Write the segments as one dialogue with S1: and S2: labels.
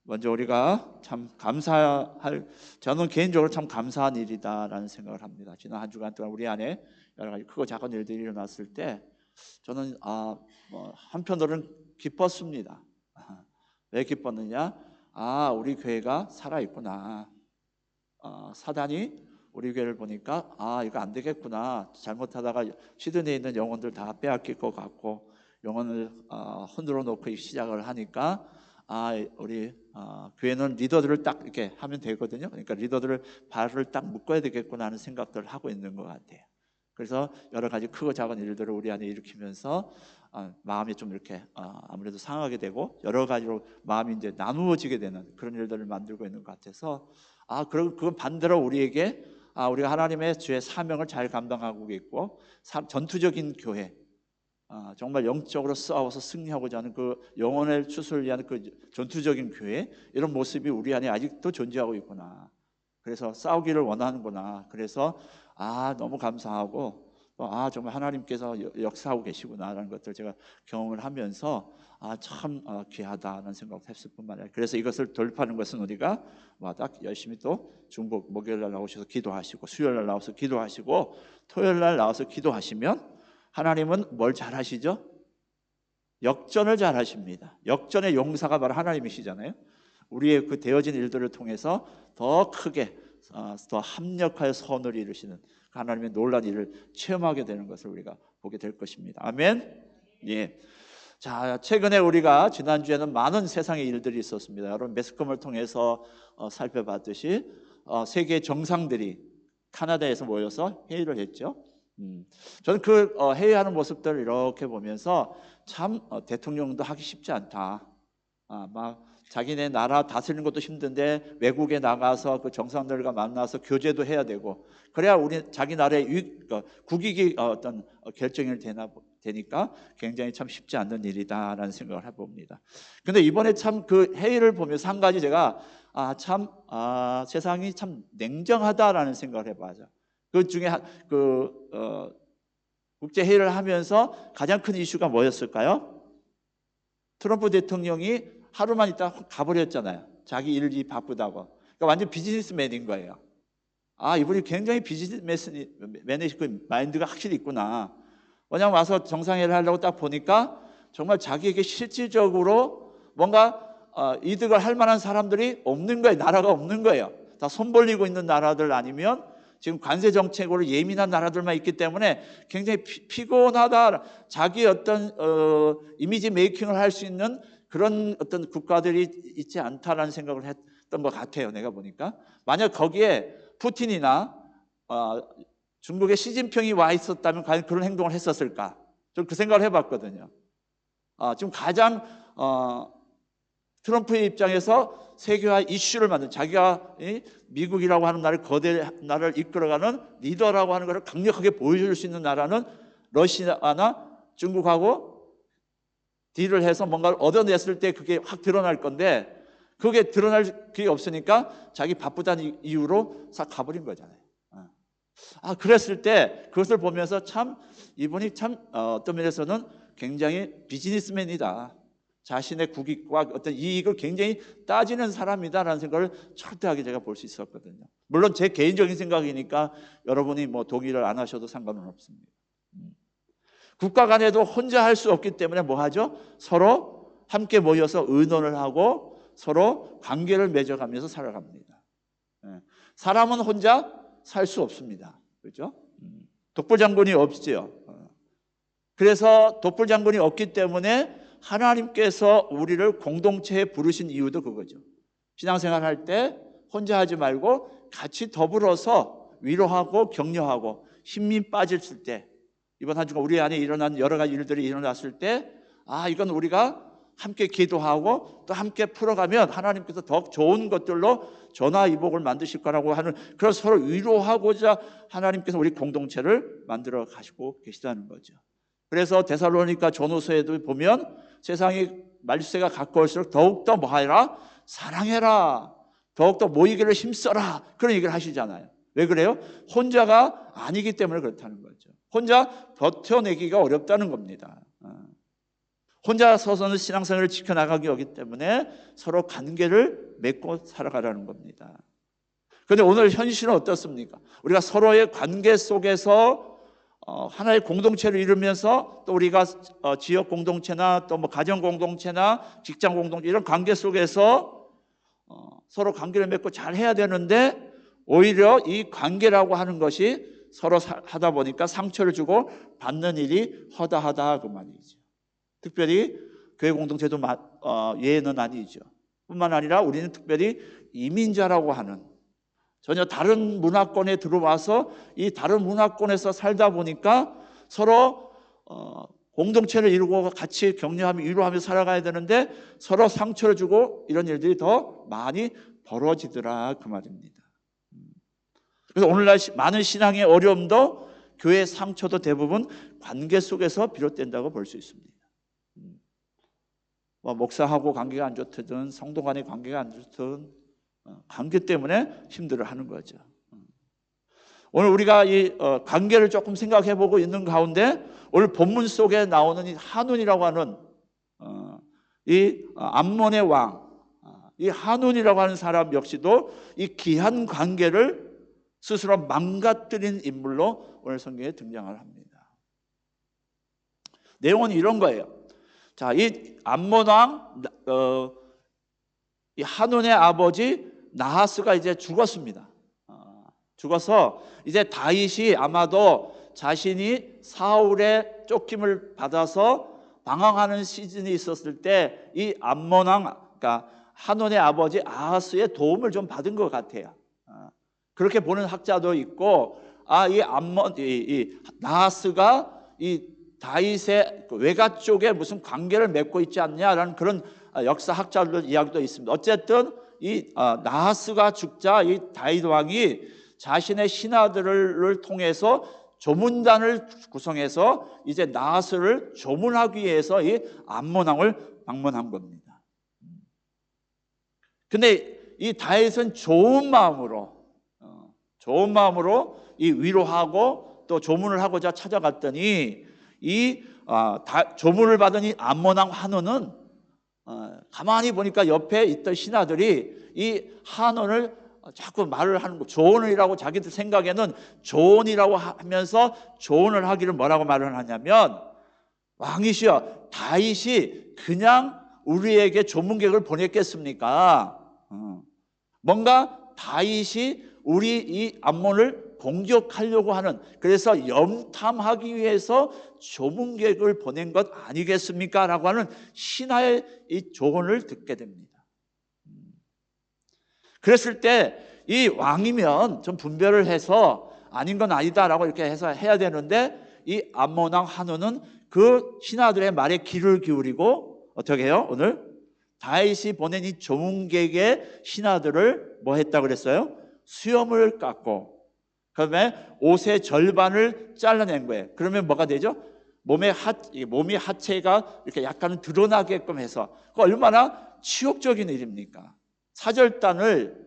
S1: 먼저 우리가 참 감사할, 저는 개인적으로 참 감사한 일이다라는 생각을 합니다. 지난 한 주간 동안 우리 안에 여러 가지 크고 작은 일들이 일어났을 때 저는 한편으로는 기뻤습니다. 왜 기뻤느냐? 우리 교회가 살아 있구나. 사단이 우리 교회를 보니까 이거 안 되겠구나. 잘못하다가 시드니에 있는 영혼들 다 빼앗길 것 같고 영혼을 흔들어 놓고 시작을 하니까 우리 교회는 리더들을 딱 이렇게 하면 되거든요. 그러니까 리더들을 발을 딱 묶어야 되겠구나 하는 생각들을 하고 있는 것 같아요. 그래서 여러 가지 크고 작은 일들을 우리 안에 일으키면서 마음이 좀 이렇게 아무래도 상하게 되고 여러 가지로 마음이 이제 나누어지게 되는 그런 일들을 만들고 있는 것 같아서 그건 반대로 우리에게 우리가 하나님의 주의 사명을 잘 감당하고 있고 전투적인 교회, 정말 영적으로 싸워서 승리하고자 하는 그 영혼의 추수를 위한 그 전투적인 교회, 이런 모습이 우리 안에 아직도 존재하고 있구나. 그래서 싸우기를 원하는구나. 그래서 너무 감사하고 정말 하나님께서 역사하고 계시구나라는 것들 제가 경험을 하면서 참 귀하다는 생각을 했을 뿐만 아니라, 그래서 이것을 돌파하는 것은 우리가 딱 열심히 또 중복 목요일날 나오셔서 기도하시고 수요일날 나와서 기도하시고 토요일날 나와서 기도하시면 하나님은 뭘 잘하시죠? 역전을 잘하십니다. 역전의 용사가 바로 하나님이시잖아요. 우리의 그 되어진 일들을 통해서 더 크게 더 합력하여 선을 이루시는 하나님의 놀라운 일을 체험하게 되는 것을 우리가 보게 될 것입니다. 아멘. 예. 자, 최근에 우리가 지난주에는 많은 세상의 일들이 있었습니다. 여러분 매스컴을 통해서 살펴봤듯이 세계 정상들이 캐나다에서 모여서 회의를 했죠. 저는 그 회의하는 모습들을 이렇게 보면서 참 대통령도 하기 쉽지 않다. 막 자기네 나라 다스리는 것도 힘든데 외국에 나가서 그 정상들과 만나서 교제도 해야 되고, 그래야 우리 자기 나라의 국익이 어떤 결정이 되니까 굉장히 참 쉽지 않는 일이다라는 생각을 해봅니다. 근데 이번에 참 그 회의를 보면서 한 가지 제가 세상이 참 냉정하다라는 생각을 해봐요. 그 중에 국제 회의를 하면서 가장 큰 이슈가 뭐였을까요? 트럼프 대통령이 하루만 있다 가버렸잖아요. 자기 일이 바쁘다고. 그러니까 완전 비즈니스맨인 거예요. 이분이 굉장히 비즈니스맨의 그 마인드가 확실히 있구나. 왜냐하면 와서 정상회의를 하려고 딱 보니까 정말 자기에게 실질적으로 뭔가 이득을 할 만한 사람들이 없는 거예요. 나라가 없는 거예요. 다 손 벌리고 있는 나라들 아니면 지금 관세 정책으로 예민한 나라들만 있기 때문에 굉장히 피곤하다. 자기 어떤 이미지 메이킹을 할 수 있는 그런 어떤 국가들이 있지 않다라는 생각을 했던 것 같아요. 내가 보니까 만약 거기에 푸틴이나 중국의 시진핑이 와 있었다면 과연 그런 행동을 했었을까? 좀 그 생각을 해봤거든요. 지금 가장 트럼프의 입장에서 세계화 이슈를 만든, 자기가 미국이라고 하는 나라를 거대 나라를 이끌어가는 리더라고 하는 것을 강력하게 보여줄 수 있는 나라는 러시아나 중국하고 딜을 해서 뭔가를 얻어냈을 때 그게 확 드러날 건데, 그게 드러날 게 없으니까 자기 바쁘다는 이유로 싹 가버린 거잖아요. 그랬을 때 그것을 보면서 참 이분이 참 어떤 면에서는 굉장히 비즈니스맨이다. 자신의 국익과 어떤 이익을 굉장히 따지는 사람이다라는 생각을 철저하게 제가 볼 수 있었거든요. 물론 제 개인적인 생각이니까 여러분이 뭐 동의를 안 하셔도 상관은 없습니다. 국가 간에도 혼자 할 수 없기 때문에 뭐 하죠? 서로 함께 모여서 의논을 하고 서로 관계를 맺어가면서 살아갑니다. 사람은 혼자 살 수 없습니다. 그렇죠? 독불장군이 없지요. 그래서 독불장군이 없기 때문에 하나님께서 우리를 공동체에 부르신 이유도 그거죠. 신앙생활 할 때 혼자 하지 말고 같이 더불어서 위로하고 격려하고 힘이 빠졌을 때, 이번 한 주간 우리 안에 일어난 여러 가지 일들이 일어났을 때 이건 우리가 함께 기도하고 또 함께 풀어가면 하나님께서 더 좋은 것들로 전화위복을 만드실 거라고 하는, 그런 서로 위로하고자 하나님께서 우리 공동체를 만들어 가시고 계시다는 거죠. 그래서 데살로니가 전후서에도 보면 세상이 말세가 가까울수록 더욱더 뭐하라? 사랑해라. 더욱더 모이기를 힘써라. 그런 얘기를 하시잖아요. 왜 그래요? 혼자가 아니기 때문에 그렇다는 거죠. 혼자 버텨내기가 어렵다는 겁니다. 혼자 서서는 신앙생활을 지켜나가기 어기 때문에 서로 관계를 맺고 살아가라는 겁니다. 그런데 오늘 현실은 어떻습니까? 우리가 서로의 관계 속에서 하나의 공동체를 이루면서 또 우리가 지역 공동체나 또 뭐 가정 공동체나 직장 공동체 이런 관계 속에서 서로 관계를 맺고 잘 해야 되는데 오히려 이 관계라고 하는 것이 서로 하다 보니까 상처를 주고 받는 일이 허다하다 그 말이죠. 특별히 교회 공동체도 예외는 아니죠. 뿐만 아니라 우리는 특별히 이민자라고 하는 전혀 다른 문화권에 들어와서 이 다른 문화권에서 살다 보니까 서로 공동체를 이루고 같이 격려하며 위로하며 살아가야 되는데 서로 상처를 주고 이런 일들이 더 많이 벌어지더라 그 말입니다. 그래서 오늘날 많은 신앙의 어려움도 교회의 상처도 대부분 관계 속에서 비롯된다고 볼 수 있습니다. 목사하고 관계가 안 좋든 성도 간의 관계가 안 좋든 관계 때문에 힘들어하는 거죠. 오늘 우리가 이 관계를 조금 생각해 보고 있는 가운데 오늘 본문 속에 나오는 이 한운이라고 하는 이 암몬의 왕, 이 한운이라고 하는 사람 역시도 이 귀한 관계를 스스로 망가뜨린 인물로 오늘 성경에 등장을 합니다. 내용은 이런 거예요. 자, 이 암몬 왕, 이 한운의 아버지 나하스가 이제 죽었습니다. 죽어서 이제 다윗이 아마도 자신이 사울의 쫓김을 받아서 방황하는 시즌이 있었을 때 이 암몬 왕, 그러니까 한운의 아버지 아하스의 도움을 좀 받은 것 같아요. 그렇게 보는 학자도 있고, 이 나하스가 이 다윗의 외가 쪽에 무슨 관계를 맺고 있지 않냐라는 그런 역사학자들 이야기도 있습니다. 어쨌든 이 나하스가 죽자 이 다윗 왕이 자신의 신하들을 통해서 조문단을 구성해서 이제 나하스를 조문하기 위해서 이 암몬 왕을 방문한 겁니다. 근데 이 다윗은 좋은 마음으로 이 위로하고 또 조문을 하고자 찾아갔더니 이 조문을 받은 이 암몬 왕 한운은 가만히 보니까 옆에 있던 신하들이 이 한운을 자꾸 말을 하는 거, 조언이라고 자기들 생각에는 조언이라고 하면서 조언을 하기를 뭐라고 말을 하냐면, 왕이시여, 다윗이 그냥 우리에게 조문객을 보냈겠습니까? 뭔가 다윗이 우리 이 암몬을 공격하려고 하는, 그래서 염탐하기 위해서 조문객을 보낸 것 아니겠습니까? 라고 하는 신하의 이 조언을 듣게 됩니다. 그랬을 때 이 왕이면 좀 분별을 해서 아닌 건 아니다라고 이렇게 해서 해야 되는데, 이 암몬 왕 한운은 그 신하들의 말에 귀를 기울이고 어떻게 해요? 오늘 다윗이 보낸 이 조문객의 신하들을 뭐 했다고 그랬어요? 수염을 깎고 그다음에 옷의 절반을 잘라낸 거예요. 그러면 뭐가 되죠? 몸이 하체가 이렇게 약간은 드러나게끔 해서, 그 얼마나 치욕적인 일입니까? 사절단을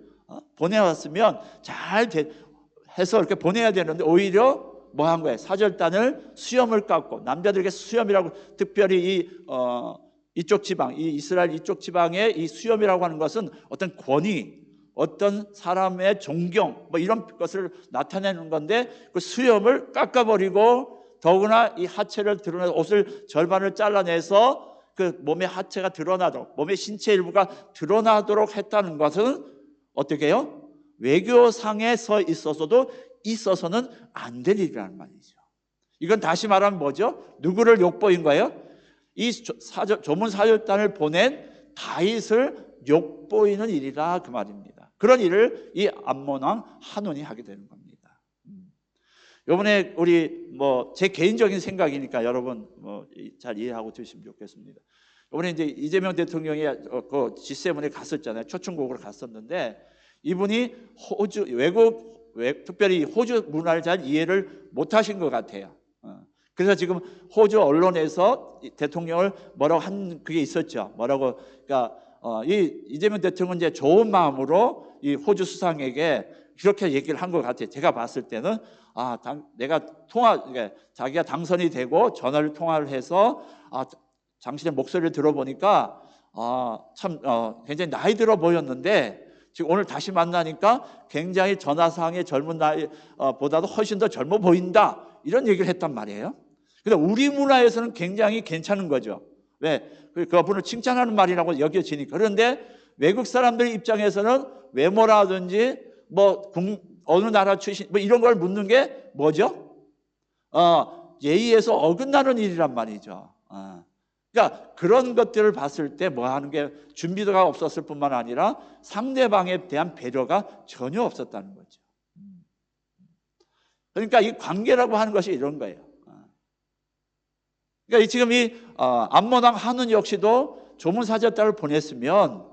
S1: 보내왔으면 잘 해서 이렇게 보내야 되는데 오히려 뭐 한 거예요? 사절단을 수염을 깎고, 남자들에게 수염이라고, 특별히 이쪽 지방, 이 이스라엘 이쪽 지방의 이 수염이라고 하는 것은 어떤 권위, 어떤 사람의 존경, 뭐 이런 것을 나타내는 건데, 그 수염을 깎아버리고 더구나 이 하체를 드러내 옷을 절반을 잘라내서 그 몸의 하체가 드러나도록, 몸의 신체 일부가 드러나도록 했다는 것은 어떻게 해요? 외교상에서 있어서는 안 될 일이라는 말이죠. 이건 다시 말하면 뭐죠? 누구를 욕보인 거예요? 이 조문 사절단을 보낸 다윗을 욕보이는 일이라 그 말입니다. 그런 일을 이 암몬 왕 한운이 하게 되는 겁니다. 이번에 우리 제 개인적인 생각이니까 여러분 잘 이해하고 들으시면 좋겠습니다. 이번에 이제 이재명 대통령이 그 G7에 갔었잖아요. 초청국으로 갔었는데, 이분이 특별히 호주 문화를 잘 이해를 못하신 것 같아요. 그래서 지금 호주 언론에서 대통령을 뭐라고 한 그게 있었죠. 뭐라고, 그러니까 이재명 대통령은 이제 좋은 마음으로 이 호주 수상에게 그렇게 얘기를 한 것 같아요. 제가 봤을 때는 내가 그러니까 자기가 당선이 되고 전화를 통화를 해서 당신의 목소리를 들어보니까 참 굉장히 나이 들어 보였는데 지금 오늘 다시 만나니까 굉장히 전화상의 젊은 나이 보다도 훨씬 더 젊어 보인다, 이런 얘기를 했단 말이에요. 근데 우리 문화에서는 굉장히 괜찮은 거죠. 왜? 그분을 칭찬하는 말이라고 여겨지니까. 그런데 외국 사람들 입장에서는 외모라든지 뭐 어느 나라 출신 뭐 이런 걸 묻는 게 뭐죠? 예의에서 어긋나는 일이란 말이죠. 그러니까 그런 것들을 봤을 때 뭐 하는 게 준비가 없었을 뿐만 아니라 상대방에 대한 배려가 전혀 없었다는 거죠. 그러니까 이 관계라고 하는 것이 이런 거예요. 그러니까 지금 이 암몬왕 한운 역시도 조문사절단을 보냈으면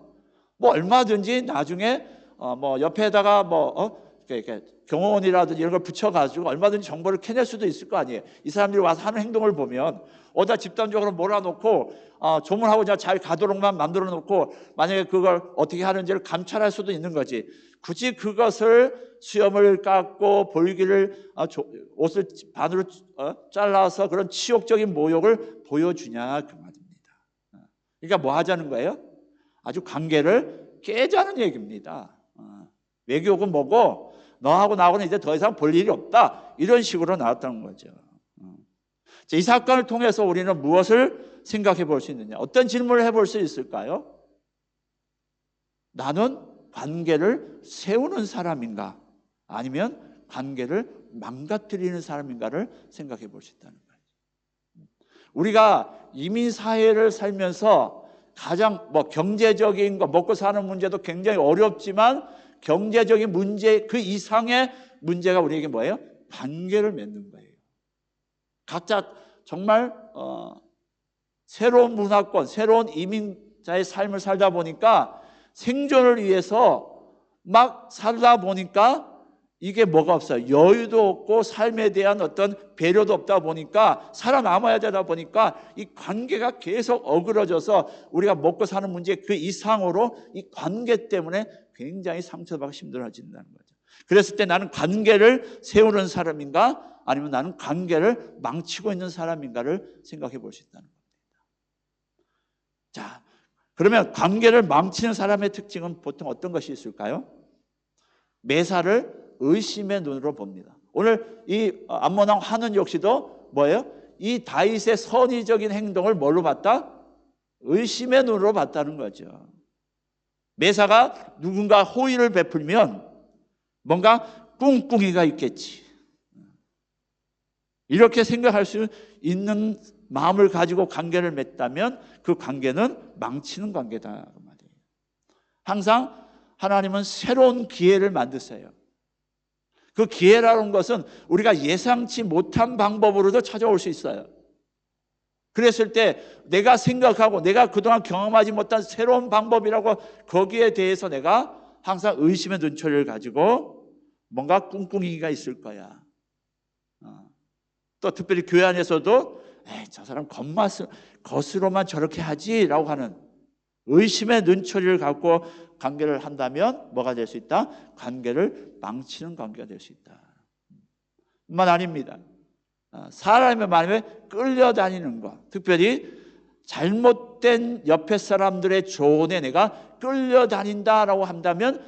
S1: 뭐 얼마든지 나중에 뭐 옆에다가 이렇게 경호원이라든지 이런 걸 붙여가지고 얼마든지 정보를 캐낼 수도 있을 거 아니에요. 이 사람들이 와서 하는 행동을 보면 어디다 집단적으로 몰아놓고 조문하고 그냥 잘 가도록만 만들어 놓고 만약에 그걸 어떻게 하는지를 감찰할 수도 있는 거지. 굳이 그것을 수염을 깎고 볼기를 옷을 반으로 잘라서 그런 치욕적인 모욕을 보여주냐 그 말입니다. 그러니까 뭐 하자는 거예요? 아주 관계를 깨자는 얘기입니다. 외교가 뭐고 너하고 나하고는 이제 더 이상 볼 일이 없다, 이런 식으로 나왔다는 거죠. 이 사건을 통해서 우리는 무엇을 생각해 볼 수 있느냐, 어떤 질문을 해볼 수 있을까요? 나는 관계를 세우는 사람인가, 아니면 관계를 망가뜨리는 사람인가를 생각해 볼 수 있다는 거예요. 우리가 이민사회를 살면서 가장 경제적인 거, 먹고 사는 문제도 굉장히 어렵지만 경제적인 문제 그 이상의 문제가 우리에게 뭐예요? 관계를 맺는 거예요. 각자 정말 새로운 문화권, 새로운 이민자의 삶을 살다 보니까 생존을 위해서 막 살다 보니까 이게 뭐가 없어요. 여유도 없고 삶에 대한 어떤 배려도 없다 보니까 살아남아야 되다 보니까 이 관계가 계속 어그러져서 우리가 먹고 사는 문제 그 이상으로 이 관계 때문에 굉장히 상처받고 힘들어진다는 거죠. 그랬을 때 나는 관계를 세우는 사람인가, 아니면 나는 관계를 망치고 있는 사람인가를 생각해 볼 수 있다는 겁니다. 자, 그러면 관계를 망치는 사람의 특징은 보통 어떤 것이 있을까요? 매사를 의심의 눈으로 봅니다. 오늘 이 암몬왕 한운 역시도 뭐예요? 이 다윗의 선의적인 행동을 뭘로 봤다? 의심의 눈으로 봤다는 거죠. 매사가 누군가 호의를 베풀면 뭔가 꿍꿍이가 있겠지, 이렇게 생각할 수 있는 마음을 가지고 관계를 맺다면 그 관계는 망치는 관계다 그 말이에요. 항상 하나님은 새로운 기회를 만드세요. 그 기회라는 것은 우리가 예상치 못한 방법으로도 찾아올 수 있어요. 그랬을 때 내가 생각하고 내가 그동안 경험하지 못한 새로운 방법이라고 거기에 대해서 내가 항상 의심의 눈초리를 가지고 뭔가 꿍꿍이가 있을 거야. 또 특별히 교회 안에서도 저 사람 겉으로만 저렇게 하지라고 하는 의심의 눈초리를 갖고 관계를 한다면 뭐가 될 수 있다? 관계를 망치는 관계가 될 수 있다. 뿐만 아닙니다. 사람의 마음에 끌려다니는 것, 특별히 잘못된 옆에 사람들의 조언에 내가 끌려다닌다라고 한다면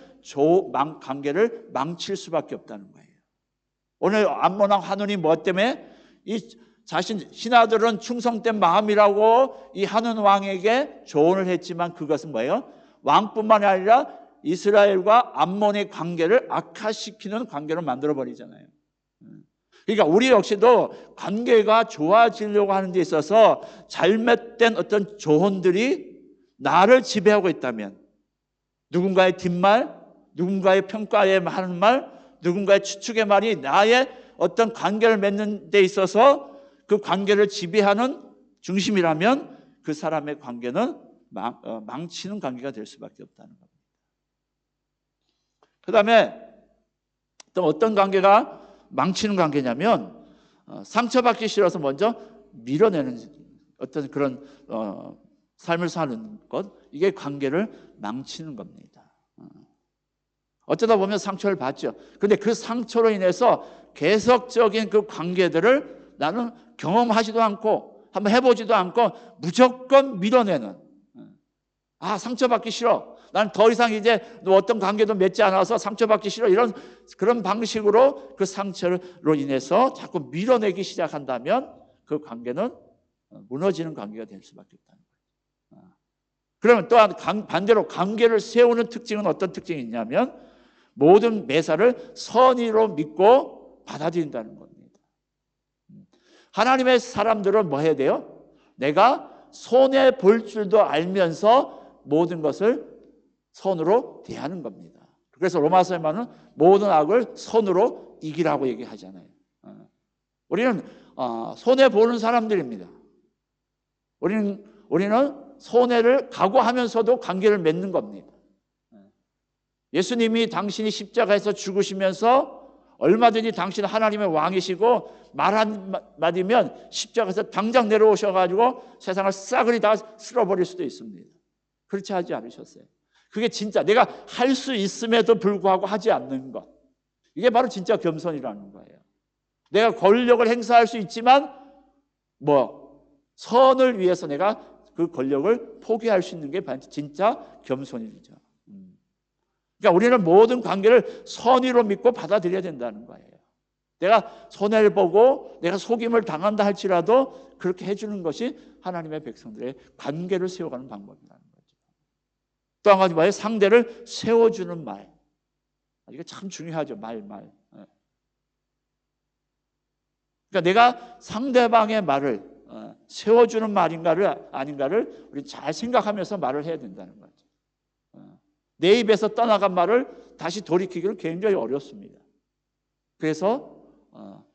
S1: 관계를 망칠 수밖에 없다는 거예요. 오늘 암몬왕 한운이 뭐 때문에 이 자신 신하들은 충성된 마음이라고 이 한운 왕에게 조언을 했지만 그것은 뭐예요? 왕뿐만 아니라 이스라엘과 암몬의 관계를 악화시키는 관계로 만들어 버리잖아요. 그러니까 우리 역시도 관계가 좋아지려고 하는 데 있어서 잘못된 어떤 조언들이 나를 지배하고 있다면, 누군가의 뒷말, 누군가의 평가에 하는 말, 누군가의 추측의 말이 나의 어떤 관계를 맺는 데 있어서 그 관계를 지배하는 중심이라면 그 사람의 관계는 망치는 관계가 될 수밖에 없다는 겁니다. 그 다음에 또 어떤 관계가 망치는 관계냐면 상처받기 싫어서 먼저 밀어내는 어떤 그런 삶을 사는 것, 이게 관계를 망치는 겁니다. 어쩌다 보면 상처를 받죠. 그런데 그 상처로 인해서 계속적인 그 관계들을 나는 경험하지도 않고 한번 해보지도 않고 무조건 밀어내는, 상처받기 싫어, 난 더 이상 이제 어떤 관계도 맺지 않아서 상처받기 싫어, 이런 그런 방식으로 그 상처로 인해서 자꾸 밀어내기 시작한다면 그 관계는 무너지는 관계가 될 수밖에 없다는 거예요. 그러면 또한 반대로 관계를 세우는 특징은 어떤 특징이 있냐면 모든 매사를 선의로 믿고 받아들인다는 겁니다. 하나님의 사람들은 뭐 해야 돼요? 내가 손해 볼 줄도 알면서 모든 것을 선으로 대하는 겁니다. 그래서 로마서에 말하는 모든 악을 선으로 이기라고 얘기하잖아요. 우리는 손해 보는 사람들입니다. 우리는 손해를 각오하면서도 관계를 맺는 겁니다. 예수님이 당신이 십자가에서 죽으시면서 얼마든지 당신은 하나님의 왕이시고 말 한마디면 십자가에서 당장 내려오셔가지고 세상을 싸그리 다 쓸어버릴 수도 있습니다. 그렇지 하지 않으셨어요. 그게 진짜 내가 할 수 있음에도 불구하고 하지 않는 것, 이게 바로 진짜 겸손이라는 거예요. 내가 권력을 행사할 수 있지만 선을 위해서 내가 그 권력을 포기할 수 있는 게 진짜 겸손이죠. 그러니까 우리는 모든 관계를 선의로 믿고 받아들여야 된다는 거예요. 내가 손해를 보고 내가 속임을 당한다 할지라도 그렇게 해주는 것이 하나님의 백성들의 관계를 세워가는 방법이라는 거죠. 또 한 가지 뭐예요? 상대를 세워주는 말. 이게 참 중요하죠. 말. 그러니까 내가 상대방의 말을 세워주는 말인가를 아닌가를 우리 잘 생각하면서 말을 해야 된다는 거죠. 내 입에서 떠나간 말을 다시 돌이키기를 굉장히 어렵습니다. 그래서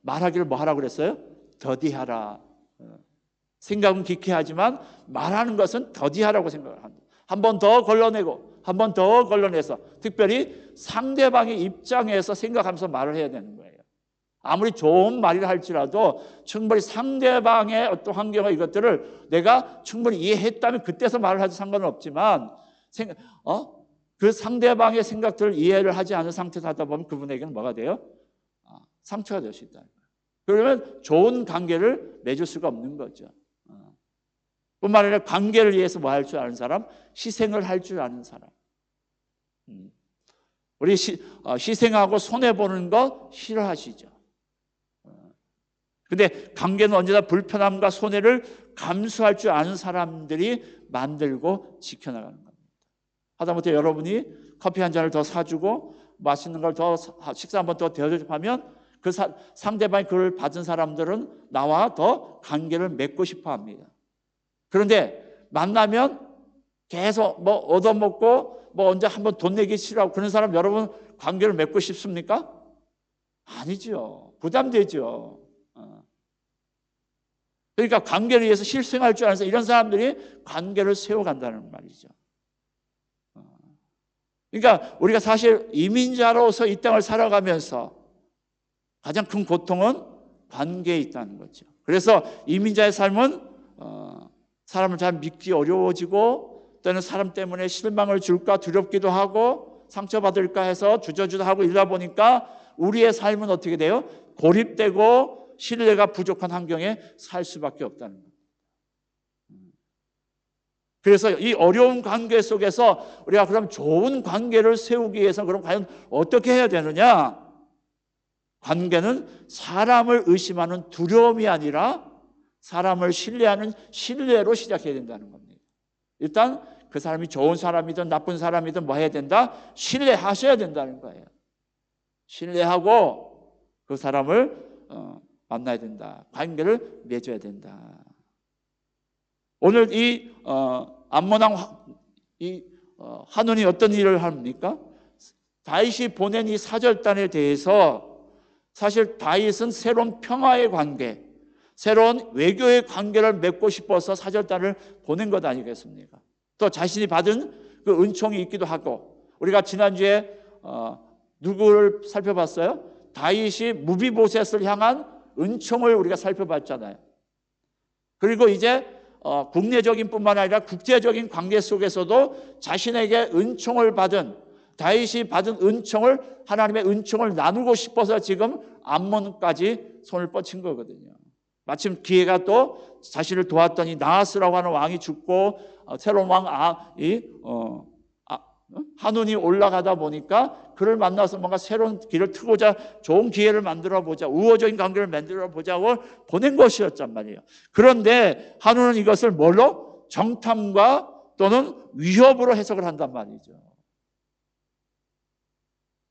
S1: 말하기를 뭐 하라고 그랬어요? 더디하라. 생각은 깊게 하지만 말하는 것은 더디하라고 생각을 합니다. 한 번 더 걸러내고 한 번 더 걸러내서 특별히 상대방의 입장에서 생각하면서 말을 해야 되는 거예요. 아무리 좋은 말이라 할지라도 충분히 상대방의 어떤 환경과 이것들을 내가 충분히 이해했다면 그때서 말을 하지 상관은 없지만 그 상대방의 생각들을 이해를 하지 않은 상태에서 하다 보면 그분에게는 뭐가 돼요? 상처가 될 수 있다. 그러면 좋은 관계를 맺을 수가 없는 거죠. 뿐만 아니라 관계를 위해서 뭐 할 줄 아는 사람? 희생을 할 줄 아는 사람. 우리 희생하고 손해보는 거 싫어하시죠. 근데 관계는 언제나 불편함과 손해를 감수할 줄 아는 사람들이 만들고 지켜나가는 겁니다. 하다못해 여러분이 커피 한 잔을 더 사주고 맛있는 걸 더 식사 한 번 더 대접하면 하면 그 상대방이 그걸 받은 사람들은 나와 더 관계를 맺고 싶어 합니다. 그런데 만나면 계속 얻어먹고 언제 한번 돈 내기 싫어하고 그런 사람 여러분 관계를 맺고 싶습니까? 아니죠. 부담되죠. 그러니까 관계를 위해서 희생할 줄 알아서 이런 사람들이 관계를 세워간다는 말이죠. 그러니까 우리가 사실 이민자로서 이 땅을 살아가면서 가장 큰 고통은 관계에 있다는 거죠. 그래서 이민자의 삶은 사람을 잘 믿기 어려워지고 또는 사람 때문에 실망을 줄까 두렵기도 하고 상처받을까 해서 주저주저 하고 이러다 보니까 우리의 삶은 어떻게 돼요? 고립되고 신뢰가 부족한 환경에 살 수밖에 없다는 거예요. 그래서 이 어려운 관계 속에서 우리가 그럼 좋은 관계를 세우기 위해서 그럼 과연 어떻게 해야 되느냐? 관계는 사람을 의심하는 두려움이 아니라 사람을 신뢰하는 신뢰로 시작해야 된다는 겁니다. 일단 그 사람이 좋은 사람이든 나쁜 사람이든 뭐 해야 된다? 신뢰하셔야 된다는 거예요. 신뢰하고 그 사람을 만나야 된다. 관계를 맺어야 된다. 오늘 이 암몬 왕 한온이 어떤 일을 합니까? 다윗이 보낸 이 사절단에 대해서 사실 다윗은 새로운 평화의 관계, 새로운 외교의 관계를 맺고 싶어서 사절단을 보낸 것 아니겠습니까? 또 자신이 받은 그 은총이 있기도 하고 우리가 지난주에 누구를 살펴봤어요? 다윗이 무비보셋을 향한 은총을 우리가 살펴봤잖아요. 그리고 이제 국내적인 뿐만 아니라 국제적인 관계 속에서도 자신에게 은총을 받은 다윗이 받은 은총을 하나님의 은총을 나누고 싶어서 지금 암몬까지 손을 뻗친 거거든요. 마침 기회가 또 자신을 도왔더니 나하스라고 하는 왕이 죽고 새로운 왕 한운이 올라가다 보니까 그를 만나서 뭔가 새로운 길을 트고자 좋은 기회를 만들어 보자, 우호적인 관계를 만들어 보자고 보낸 것이었단 말이에요. 그런데 한운은 이것을 뭘로? 정탐과 또는 위협으로 해석을 한단 말이죠.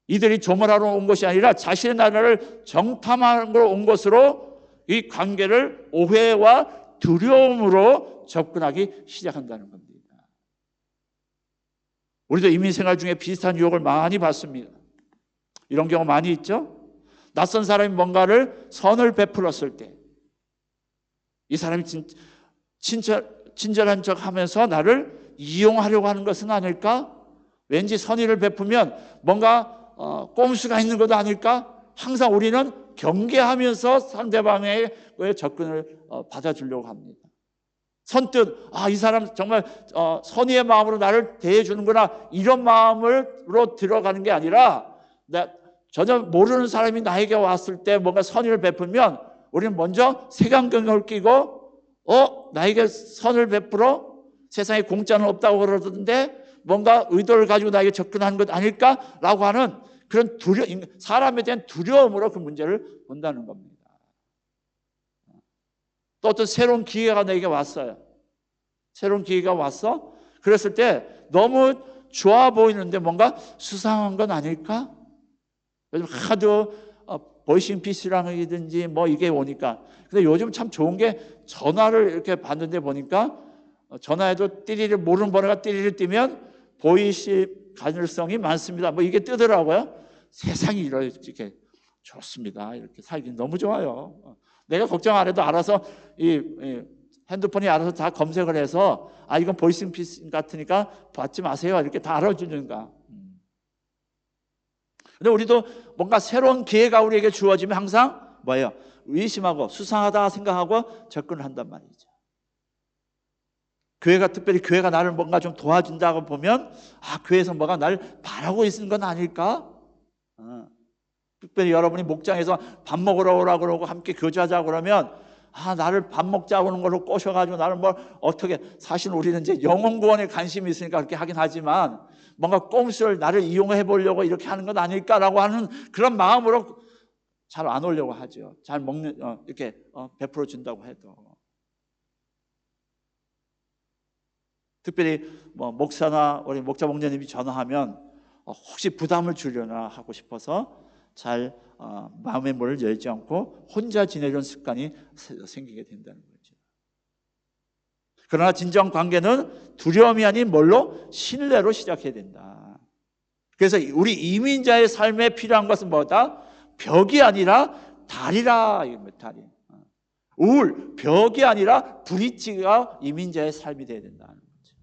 S1: 이들이 조문하러 온 것이 아니라 자신의 나라를 정탐하러 온 것으로 이 관계를 오해와 두려움으로 접근하기 시작한다는 겁니다. 우리도 이민생활 중에 비슷한 유혹을 많이 받습니다. 이런 경우 많이 있죠. 낯선 사람이 뭔가를 선을 베풀었을 때 이 사람이 친절한 척 하면서 나를 이용하려고 하는 것은 아닐까? 왠지 선의를 베푸면 뭔가 꼼수가 있는 것도 아닐까? 항상 우리는 경계하면서 상대방의 접근을 받아주려고 합니다. 선뜻 이 사람 정말 선의의 마음으로 나를 대해주는구나, 이런 마음으로 들어가는 게 아니라 전혀 모르는 사람이 나에게 왔을 때 뭔가 선의를 베풀면 우리는 먼저 색안경을 끼고 나에게 선을 베풀어 세상에 공짜는 없다고 그러던데 뭔가 의도를 가지고 나에게 접근하는 것 아닐까라고 하는 그런 사람에 대한 두려움으로 그 문제를 본다는 겁니다. 또 어떤 새로운 기회가 내게 왔어요. 새로운 기회가 왔어? 그랬을 때 너무 좋아 보이는데 뭔가 수상한 건 아닐까? 요즘 하도 보이싱피싱이든지 뭐 이게 오니까. 근데 요즘 참 좋은 게 전화를 이렇게 받는데 보니까 전화에도 띠리리 모르는 번호가 띠리리 뛰면 보이시 가능성이 많습니다. 뭐 이게 뜨더라고요. 세상이 이렇게 좋습니다. 이렇게 살기 너무 좋아요. 내가 걱정 안 해도 알아서 이 핸드폰이 알아서 다 검색을 해서 이건 보이싱피싱 같으니까 받지 마세요. 이렇게 다 알아주는가. 근데 우리도 뭔가 새로운 기회가 우리에게 주어지면 항상 뭐예요? 의심하고 수상하다 생각하고 접근을 한단 말이죠. 특별히 교회가 나를 뭔가 좀 도와준다고 보면 교회에서 뭐가 나를 바라고 있는 건 아닐까? 특별히 여러분이 목장에서 밥 먹으러 오라고 그러고 함께 교제하자고 그러면 나를 밥 먹자고 하는 걸로 꼬셔가지고 나를 어떻게, 사실 우리는 이제 영혼 구원에 관심이 있으니까 그렇게 하긴 하지만 뭔가 꼼수를 나를 이용해 보려고 이렇게 하는 건 아닐까라고 하는 그런 마음으로 잘 안 오려고 하죠. 잘 먹는 이렇게 베풀어 준다고 해도. 특별히 목사나 우리 목자 목녀님이 전화하면 혹시 부담을 주려나 하고 싶어서 잘 마음의 문을 열지 않고 혼자 지내려는 습관이 생기게 된다는 거죠. 그러나 진정 관계는 두려움이 아닌 뭘로? 신뢰로 시작해야 된다. 그래서 우리 이민자의 삶에 필요한 것은 뭐다? 벽이 아니라 다리라. 다리. 벽이 아니라 브릿지가 이민자의 삶이 되어야 된다는 거죠.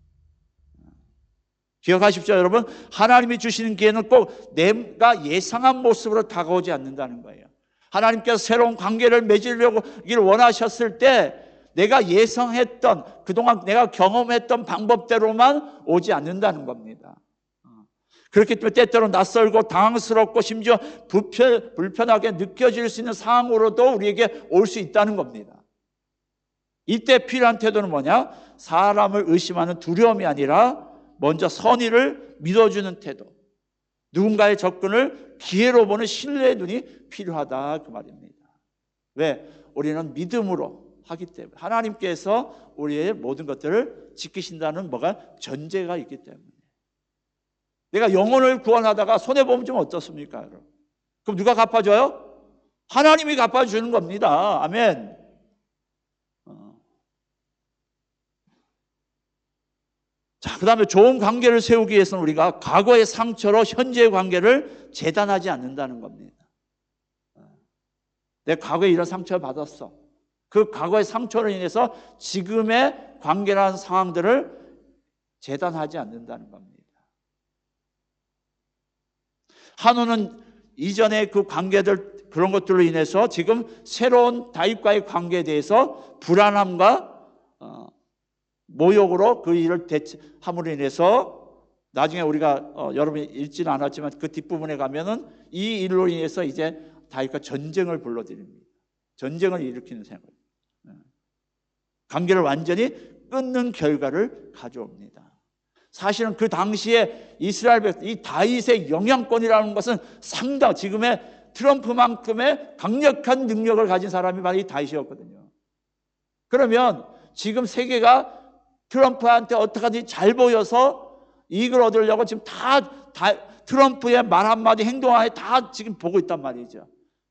S1: 기억하십시오, 여러분. 하나님이 주시는 기회는 꼭 내가 예상한 모습으로 다가오지 않는다는 거예요. 하나님께서 새로운 관계를 맺으려고 원하셨을 때 내가 예상했던, 그동안 내가 경험했던 방법대로만 오지 않는다는 겁니다. 그렇기 때문에 때때로 낯설고 당황스럽고 심지어 불편하게 느껴질 수 있는 상황으로도 우리에게 올 수 있다는 겁니다. 이때 필요한 태도는 뭐냐? 사람을 의심하는 두려움이 아니라 먼저 선의를 믿어주는 태도, 누군가의 접근을 기회로 보는 신뢰의 눈이 필요하다, 그 말입니다. 왜? 우리는 믿음으로 하기 때문에, 하나님께서 우리의 모든 것들을 지키신다는 전제가 있기 때문에. 내가 영혼을 구원하다가 손해보면 좀 어떻습니까, 여러분? 그럼 누가 갚아줘요? 하나님이 갚아주는 겁니다. 아멘. 자, 그 다음에 좋은 관계를 세우기 위해서는 우리가 과거의 상처로 현재의 관계를 재단하지 않는다는 겁니다. 내 과거에 이런 상처를 받았어. 그 과거의 상처로 인해서 지금의 관계라는 상황들을 재단하지 않는다는 겁니다. 한우는 이전의 그 관계들, 그런 것들로 인해서 지금 새로운 다윗과의 관계에 대해서 불안함과 모욕으로 그 일을 대처함으로 인해서 나중에 우리가 여러분이 읽지는 않았지만 그 뒷부분에 가면은 이 일로 인해서 이제 다윗과 전쟁을 불러들입니다. 전쟁을 일으키는 생각. 관계를 완전히 끊는 결과를 가져옵니다. 사실은 그 당시에 이스라엘 백성, 이 다윗의 영향권이라는 것은 상당, 지금의 트럼프만큼의 강력한 능력을 가진 사람이 바로 이 다윗이었거든요. 그러면 지금 세계가 트럼프한테 어떻게든지 잘 보여서 이익을 얻으려고 지금 다 트럼프의 말 한마디 행동 안에 다 지금 보고 있단 말이죠.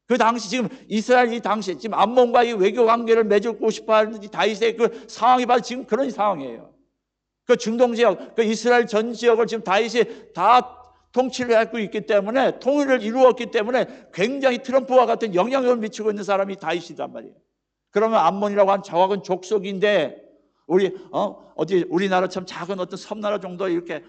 S1: 그 당시 지금 이스라엘이 당시 지금 암몬과의 외교 관계를 맺고 싶어 하는 다윗의 그 상황이 바로 지금 그런 상황이에요. 그 중동 지역, 그 이스라엘 전 지역을 지금 다윗이 다 통치를 하고 있기 때문에, 통일을 이루었기 때문에 굉장히 트럼프와 같은 영향력을 미치고 있는 사람이 다윗이단 말이에요. 그러면 암몬이라고 하는 작은 족속인데, 어디 우리나라처럼 작은 어떤 섬나라 정도 이렇게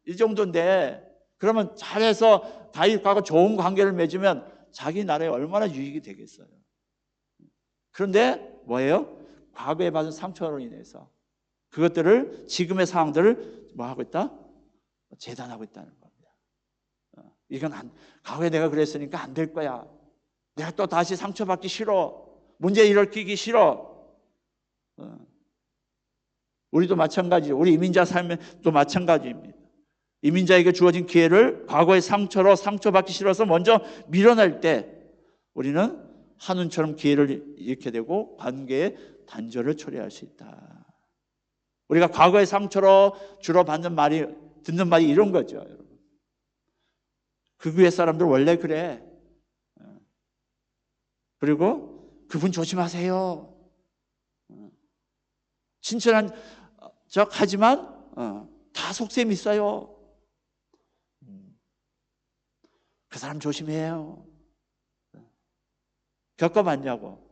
S1: 이 정도인데, 그러면 잘해서 다윗과 좋은 관계를 맺으면 자기 나라에 얼마나 유익이 되겠어요. 그런데 뭐예요? 과거에 받은 상처로 인해서 그것들을, 지금의 상황들을 뭐 하고 있다? 재단하고 있다는 겁니다. 이건 과거에 내가 그랬으니까 안 될 거야. 내가 또 다시 상처받기 싫어. 문제 일으키기 싫어. 우리도 마찬가지죠. 우리 이민자 삶도 마찬가지입니다. 이민자에게 주어진 기회를 과거의 상처로 상처받기 싫어서 먼저 밀어낼 때 우리는 한운처럼 기회를 잃게 되고 관계의 단절을 초래할 수 있다. 우리가 과거의 상처로 주로 듣는 말이 이런 거죠, 여러분. 그 교회 사람들 원래 그래. 그리고 그분 조심하세요. 친절한 척 하지만 다 속셈 있어요. 그 사람 조심해요. 겪어봤냐고.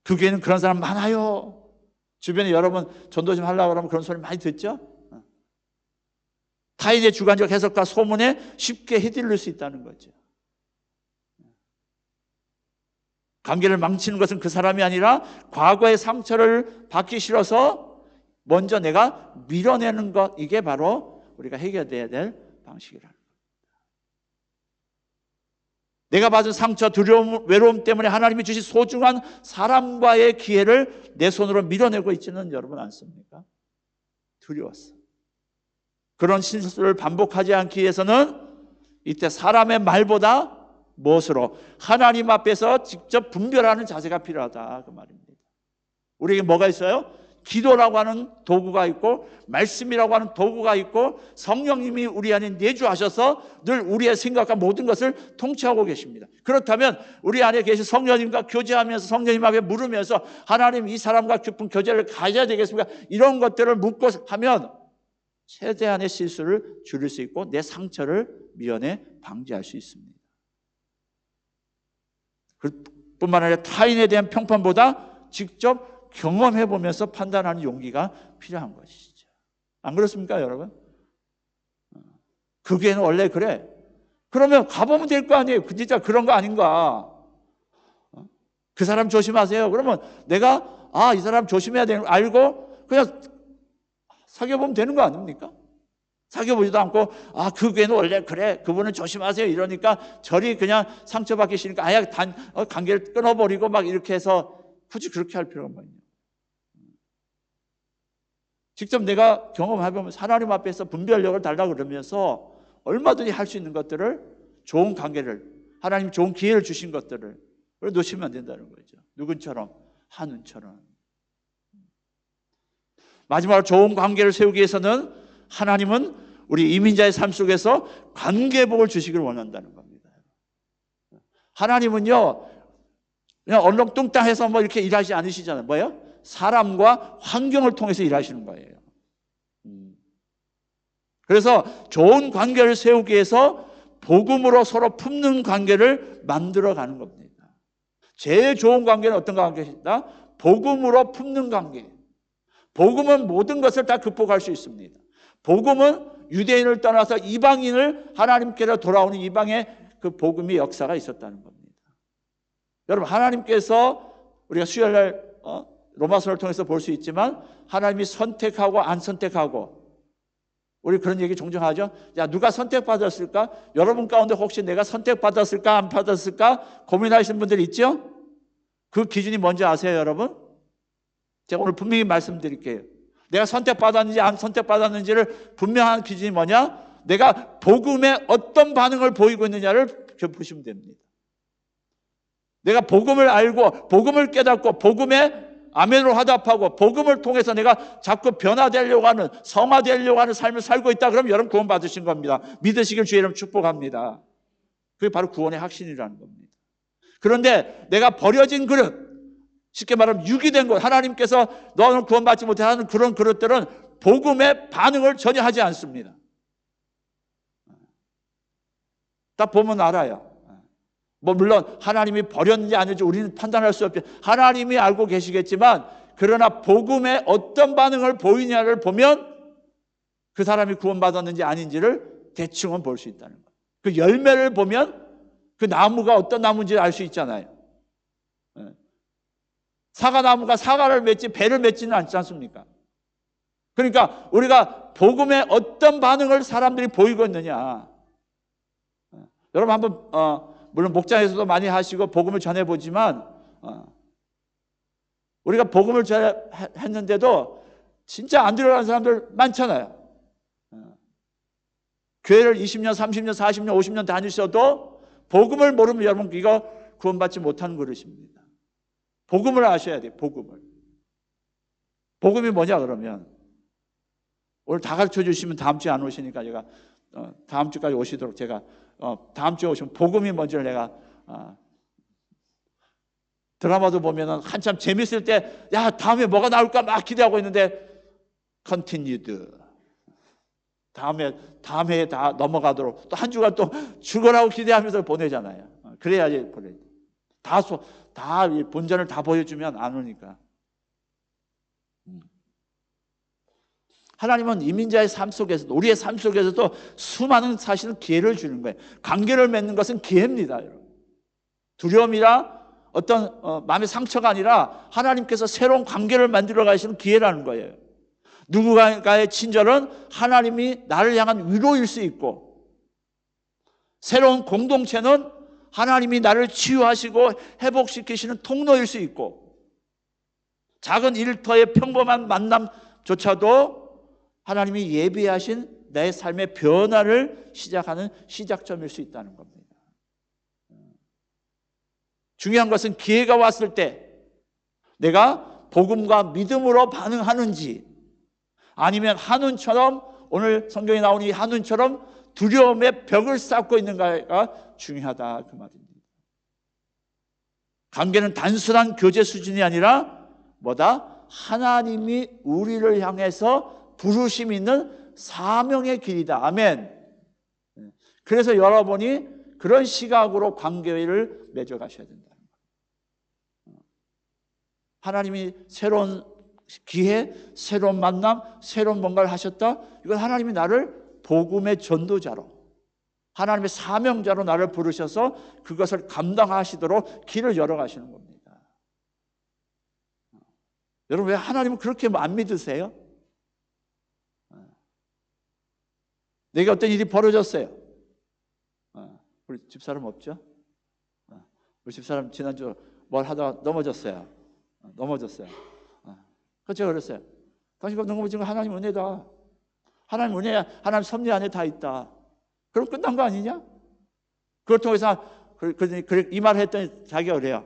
S1: 그 교회는 그런 사람 많아요. 주변에 여러분 전도 좀 하려고 그러면 그런 소리 많이 듣죠? 타인의 주관적 해석과 소문에 쉽게 휘둘릴 수 있다는 거죠. 관계를 망치는 것은 그 사람이 아니라 과거의 상처를 받기 싫어서 먼저 내가 밀어내는 것, 이게 바로 우리가 해결돼야 될 방식이라는 겁니다. 내가 받은 상처, 두려움, 외로움 때문에 하나님이 주신 소중한 사람과의 기회를 내 손으로 밀어내고 있지는 여러분 않습니까? 두려웠어. 그런 실수를 반복하지 않기 위해서는 이때 사람의 말보다 무엇으로? 하나님 앞에서 직접 분별하는 자세가 필요하다, 그 말입니다. 우리에게 뭐가 있어요? 기도라고 하는 도구가 있고, 말씀이라고 하는 도구가 있고, 성령님이 우리 안에 내주하셔서 늘 우리의 생각과 모든 것을 통치하고 계십니다. 그렇다면 우리 안에 계신 성령님과 교제하면서 성령님 앞에 물으면서 하나님, 이 사람과 깊은 교제를 가져야 되겠습니까? 이런 것들을 묻고 하면 최대한의 실수를 줄일 수 있고 내 상처를 미연에 방지할 수 있습니다. 뿐만 아니라 타인에 대한 평판보다 직접 경험해 보면서 판단하는 용기가 필요한 것이죠. 안 그렇습니까, 여러분? 그게는 원래 그래. 그러면 가보면 될 거 아니에요. 진짜 그런 거 아닌가? 그 사람 조심하세요. 그러면 내가 이 사람 조심해야 되는 거 알고 그냥 사귀어보면 되는 거 아닙니까? 사귀어보지도 않고 그 교회는 원래 그래, 그분은 조심하세요 이러니까 저리 그냥 상처받기 싫으니까 아예 관계를 끊어버리고 막 이렇게 해서 굳이 그렇게 할 필요가 뭐냐. 직접 내가 경험해보면 하나님 앞에서 분별력을 달라고 그러면서 얼마든지 할 수 있는 것들을, 좋은 관계를, 하나님 좋은 기회를 주신 것들을 놓치면 안 된다는 거죠. 누군처럼? 한운처럼. 마지막으로 좋은 관계를 세우기 위해서는 하나님은 우리 이민자의 삶 속에서 관계복을 주시길 원한다는 겁니다. 하나님은요, 그냥 얼렁뚱땅해서 뭐 이렇게 일하지 않으시잖아요. 뭐예요? 사람과 환경을 통해서 일하시는 거예요. 그래서 좋은 관계를 세우기 위해서 복음으로 서로 품는 관계를 만들어가는 겁니다. 제일 좋은 관계는 어떤 관계이다? 복음으로 품는 관계. 복음은 모든 것을 다 극복할 수 있습니다. 복음은 유대인을 떠나서 이방인을 하나님께로 돌아오는 이방의 그 복음의 역사가 있었다는 겁니다. 여러분, 하나님께서 우리가 수요일날 로마서를 통해서 볼 수 있지만 하나님이 선택하고 안 선택하고, 우리 그런 얘기 종종 하죠. 야, 누가 선택받았을까? 여러분 가운데 혹시 내가 선택받았을까 안 받았을까 고민하시는 분들 있죠? 그 기준이 뭔지 아세요, 여러분? 제가 오늘 분명히 말씀드릴게요. 내가 선택받았는지 안 선택받았는지를 분명한 기준이 뭐냐? 내가 복음에 어떤 반응을 보이고 있느냐를 보시면 됩니다. 내가 복음을 알고 복음을 깨닫고 복음에 아멘으로 화답하고 복음을 통해서 내가 자꾸 변화되려고 하는, 성화되려고 하는 삶을 살고 있다 그러면 여러분 구원 받으신 겁니다. 믿으시길 주의 이름 축복합니다. 그게 바로 구원의 확신이라는 겁니다. 그런데 내가 버려진 그릇, 쉽게 말하면 유기된 것, 하나님께서 너는 구원받지 못해 하는 그런 그릇들은 복음의 반응을 전혀 하지 않습니다. 딱 보면 알아요. 뭐 물론 하나님이 버렸는지 아닌지 우리는 판단할 수 없죠. 하나님이 알고 계시겠지만, 그러나 복음에 어떤 반응을 보이냐를 보면 그 사람이 구원받았는지 아닌지를 대충은 볼 수 있다는 거예요. 그 열매를 보면 그 나무가 어떤 나무인지 알 수 있잖아요. 사과나무가 사과를 맺지 배를 맺지는 않지 않습니까? 그러니까 우리가 복음에 어떤 반응을 사람들이 보이고 있느냐. 여러분 한번 물론 목장에서도 많이 하시고 복음을 전해보지만 우리가 복음을 전했는데도 진짜 안 들어가는 사람들 많잖아요. 교회를 20년, 30년, 40년, 50년 다니셔도 복음을 모르면 여러분 이거 구원받지 못하는 그릇입니다. 복음을 아셔야 돼요. 복음이 뭐냐 그러면 오늘 다 가르쳐 주시면 다음 주에 안 오시니까 제가 다음 주까지 오시도록 제가 다음 주에 오시면 복음이 뭔지를 내가 드라마도 보면은 한참 재밌을 때 야 다음에 뭐가 나올까 막 기대하고 있는데 continued 다음에 다 넘어가도록 또 한 주간 또 죽으라고 기대하면서 보내잖아요. 그래야지 보내. 다 본전을 다 보여주면 안 오니까. 하나님은 이민자의 삶 속에서도, 우리의 삶 속에서도 수많은 사실은 기회를 주는 거예요. 관계를 맺는 것은 기회입니다, 여러분. 두려움이라 어떤 마음의 상처가 아니라 하나님께서 새로운 관계를 만들어 가시는 기회라는 거예요. 누군가의 친절은 하나님이 나를 향한 위로일 수 있고, 새로운 공동체는 하나님이 나를 치유하시고 회복시키시는 통로일 수 있고, 작은 일터의 평범한 만남조차도 하나님이 예비하신 내 삶의 변화를 시작하는 시작점일 수 있다는 겁니다. 중요한 것은 기회가 왔을 때 내가 복음과 믿음으로 반응하는지, 아니면 한운처럼, 오늘 성경에 나오는 이 한운처럼 두려움의 벽을 쌓고 있는가가 중요하다 그 말입니다. 관계는 단순한 교제 수준이 아니라 뭐다? 하나님이 우리를 향해서 부르심 있는 사명의 길이다. 아멘. 그래서 여러분이 그런 시각으로 관계를 맺어가셔야 된다는 거예요. 하나님이 새로운 기회, 새로운 만남, 새로운 뭔가를 하셨다. 이건 하나님이 나를 복음의 전도자로, 하나님의 사명자로 나를 부르셔서 그것을 감당하시도록 길을 열어가시는 겁니다. 여러분 왜 하나님은 그렇게 안 믿으세요? 내게 어떤 일이 벌어졌어요. 우리 집사람 없죠? 우리 집사람 지난주 뭘 하다가 넘어졌어요. 그래서 제가 그랬어요. 당신과 넘어진 건 하나님 은혜다. 하나님 은혜야. 하나님 섭리 안에 다 있다. 그럼 끝난 거 아니냐? 그걸 통해서 이 말을 했더니 자기가 그래요.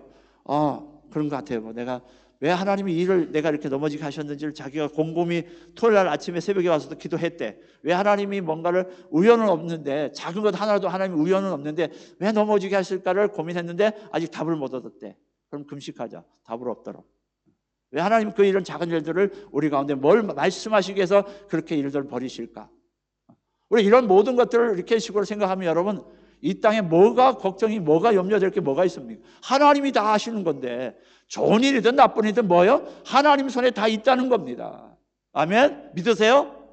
S1: 그런 것 같아요. 내가 왜 하나님이 일을 내가 이렇게 넘어지게 하셨는지를 자기가 곰곰이 토요일 날 아침에 새벽에 와서도 기도했대. 왜 하나님이 뭔가를 우연은 없는데, 작은 것 하나라도 하나님이 우연은 없는데 왜 넘어지게 하실까를 고민했는데 아직 답을 못 얻었대. 그럼 금식하자. 답을 없도록. 왜 하나님 그 이런 작은 일들을 우리 가운데 뭘 말씀하시기 위해서 그렇게 일들을 벌이실까? 우리 이런 모든 것들을 이렇게 식으로 생각하면 여러분, 이 땅에 뭐가 걱정이, 뭐가 염려될 게 뭐가 있습니까? 하나님이 다 하시는 건데, 좋은 일이든 나쁜 일이든 뭐예요? 하나님 손에 다 있다는 겁니다. 아멘? 믿으세요?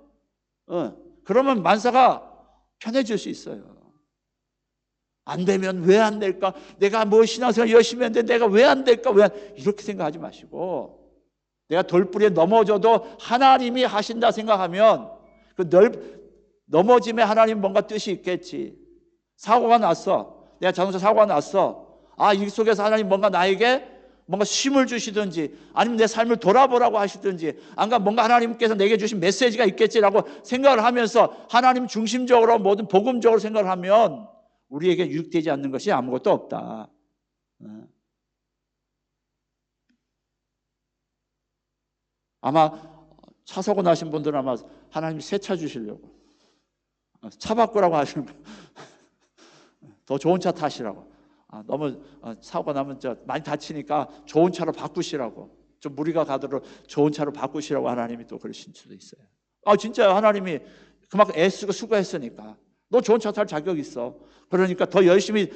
S1: 그러면 만사가 편해질 수 있어요. 안 되면 왜 안 될까? 내가 뭐 신앙생활 열심히 했는데 내가 왜 안 될까? 이렇게 생각하지 마시고, 내가 돌부리에 넘어져도 하나님이 하신다 생각하면 그 넘어짐에 하나님 뭔가 뜻이 있겠지. 사고가 났어. 내가 자동차 사고가 났어. 이 속에서 하나님 뭔가 나에게 뭔가 쉼을 주시든지 아니면 내 삶을 돌아보라고 하시든지 뭔가 하나님께서 내게 주신 메시지가 있겠지라고 생각을 하면서 하나님 중심적으로 모든 복음적으로 생각을 하면 우리에게 유익되지 않는 것이 아무것도 없다. 아마 차 사고 나신 분들은 아마 하나님이 새 차 주시려고 차 바꾸라고 하시는 거예요. 더 좋은 차 타시라고. 너무 사고 나면 많이 다치니까 좋은 차로 바꾸시라고, 좀 무리가 가도록 좋은 차로 바꾸시라고 하나님이 또 그러신 수도 있어요. 진짜요. 하나님이 그만큼 애쓰고 수고했으니까 너 좋은 차 탈 자격 있어. 그러니까 더 열심히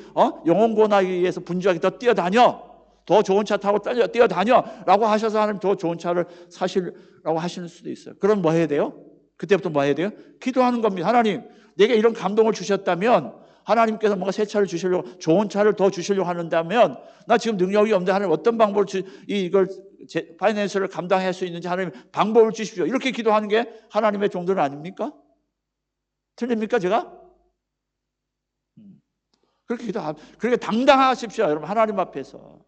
S1: 영혼 구원하기 위해서 분주하게 더 뛰어다녀. 더 좋은 차 타고 뛰어다녀 라고 하셔서 하나님 더 좋은 차를 사시라고 하시는 수도 있어요. 그럼 뭐 해야 돼요? 그때부터 뭐 해야 돼요? 기도하는 겁니다. 하나님, 내게 이런 감동을 주셨다면, 하나님께서 뭔가 새 차를 주시려고, 좋은 차를 더 주시려고 하는다면, 나 지금 능력이 없는데 하나님 어떤 방법을 이걸 파이낸스를 감당할 수 있는지 하나님 방법을 주십시오. 이렇게 기도하는 게 하나님의 종들 아닙니까? 틀립니까 제가? 그렇게 당당하십시오 여러분, 하나님 앞에서.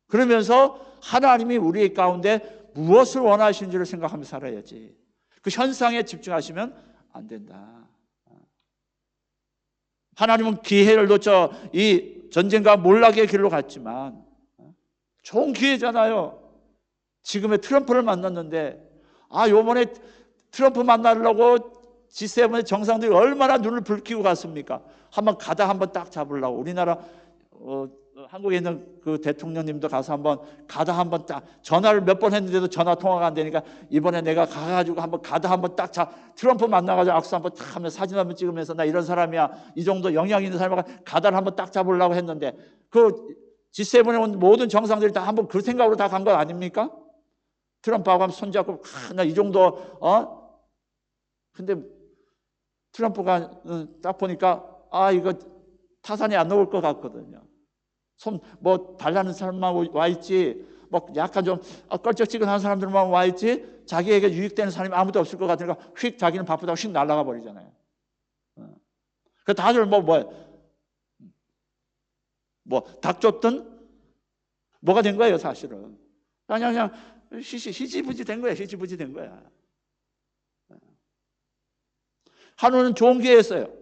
S1: 그러면서 하나님이 우리 가운데 무엇을 원하시는지를 생각하며 살아야지. 그 현상에 집중하시면 안 된다. 하나님은 기회를 놓쳐 이 전쟁과 몰락의 길로 갔지만 좋은 기회잖아요. 지금의 트럼프를 만났는데 요번에 트럼프 만나려고 G7의 정상들이 얼마나 눈을 붉히고 갔습니까? 한번 가다 한번 딱 잡으려고. 우리나라 한국에 있는 그 대통령님도 가서 한번 가다 한번 딱 전화를 몇 번 했는데도 전화 통화가 안 되니까 이번에 내가 가가지고 한번 가다 한번 딱 트럼프 만나가지고 악수 한번 딱 하면 사진 한번 찍으면서 나 이런 사람이야, 이 정도 영향 있는 사람과 가다를 한번 딱 잡으려고 했는데 그 G7에 온 모든 정상들이 다 한번 그 생각으로 다 간 거 아닙니까? 트럼프하고 한번 손잡고 나 이 정도 근데 트럼프가 딱 보니까 이거 타산이 안 나올 것 같거든요. 손 달라는 사람만 와 있지, 약간 좀 껄쩍지근한 사람들만 와 있지, 자기에게 유익되는 사람이 아무도 없을 것 같으니까 휙 자기는 바쁘다고 휙 날아가 버리잖아요. 그 다들 닭 쫓든 뭐가 된 거예요 사실은. 그냥 희지부지 된 거야. 희지부지 된 거야. 한우는 좋은 기회였어요.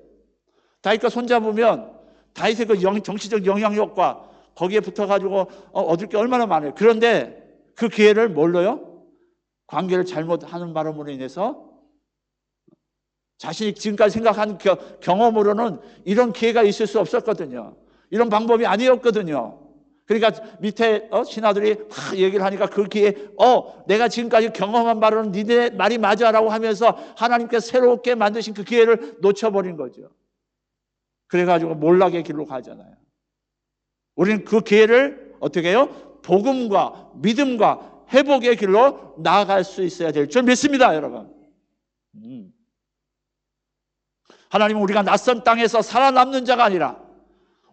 S1: 다윗과 손잡으면 다윗의 그 정치적 영향력과 거기에 붙어가지고 얻을 게 얼마나 많아요. 그런데 그 기회를 뭘로요? 관계를 잘못하는 바람으로 인해서 자신이 지금까지 생각한 경험으로는 이런 기회가 있을 수 없었거든요. 이런 방법이 아니었거든요. 그러니까 밑에 신하들이 막 얘기를 하니까 그 기회에 내가 지금까지 경험한 바로는 니네 말이 맞아라고 하면서 하나님께서 새롭게 만드신 그 기회를 놓쳐버린 거죠. 그래가지고 몰락의 길로 가잖아요. 우리는 그 기회를 어떻게 해요? 복음과 믿음과 회복의 길로 나아갈 수 있어야 될 줄 믿습니다, 여러분. 하나님은 우리가 낯선 땅에서 살아남는 자가 아니라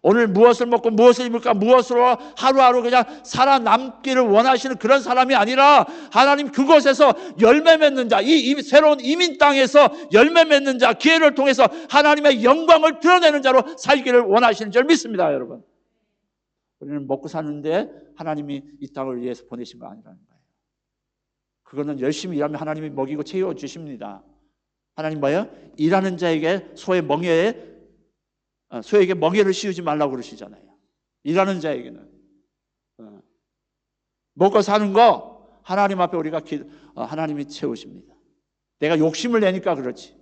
S1: 오늘 무엇을 먹고 무엇을 입을까, 무엇으로 하루하루 그냥 살아남기를 원하시는 그런 사람이 아니라 하나님 그곳에서 열매 맺는 자, 이 새로운 이민 땅에서 열매 맺는 자, 기회를 통해서 하나님의 영광을 드러내는 자로 살기를 원하시는 줄 믿습니다, 여러분. 우리는 먹고 사는데 하나님이 이 땅을 위해서 보내신 거 아니라는 거예요. 그거는 열심히 일하면 하나님이 먹이고 채워주십니다. 하나님 뭐예요? 일하는 자에게 소에게 멍에를 씌우지 말라고 그러시잖아요. 일하는 자에게는 먹고 사는 거 하나님 앞에 우리가 하나님이 채우십니다. 내가 욕심을 내니까 그렇지.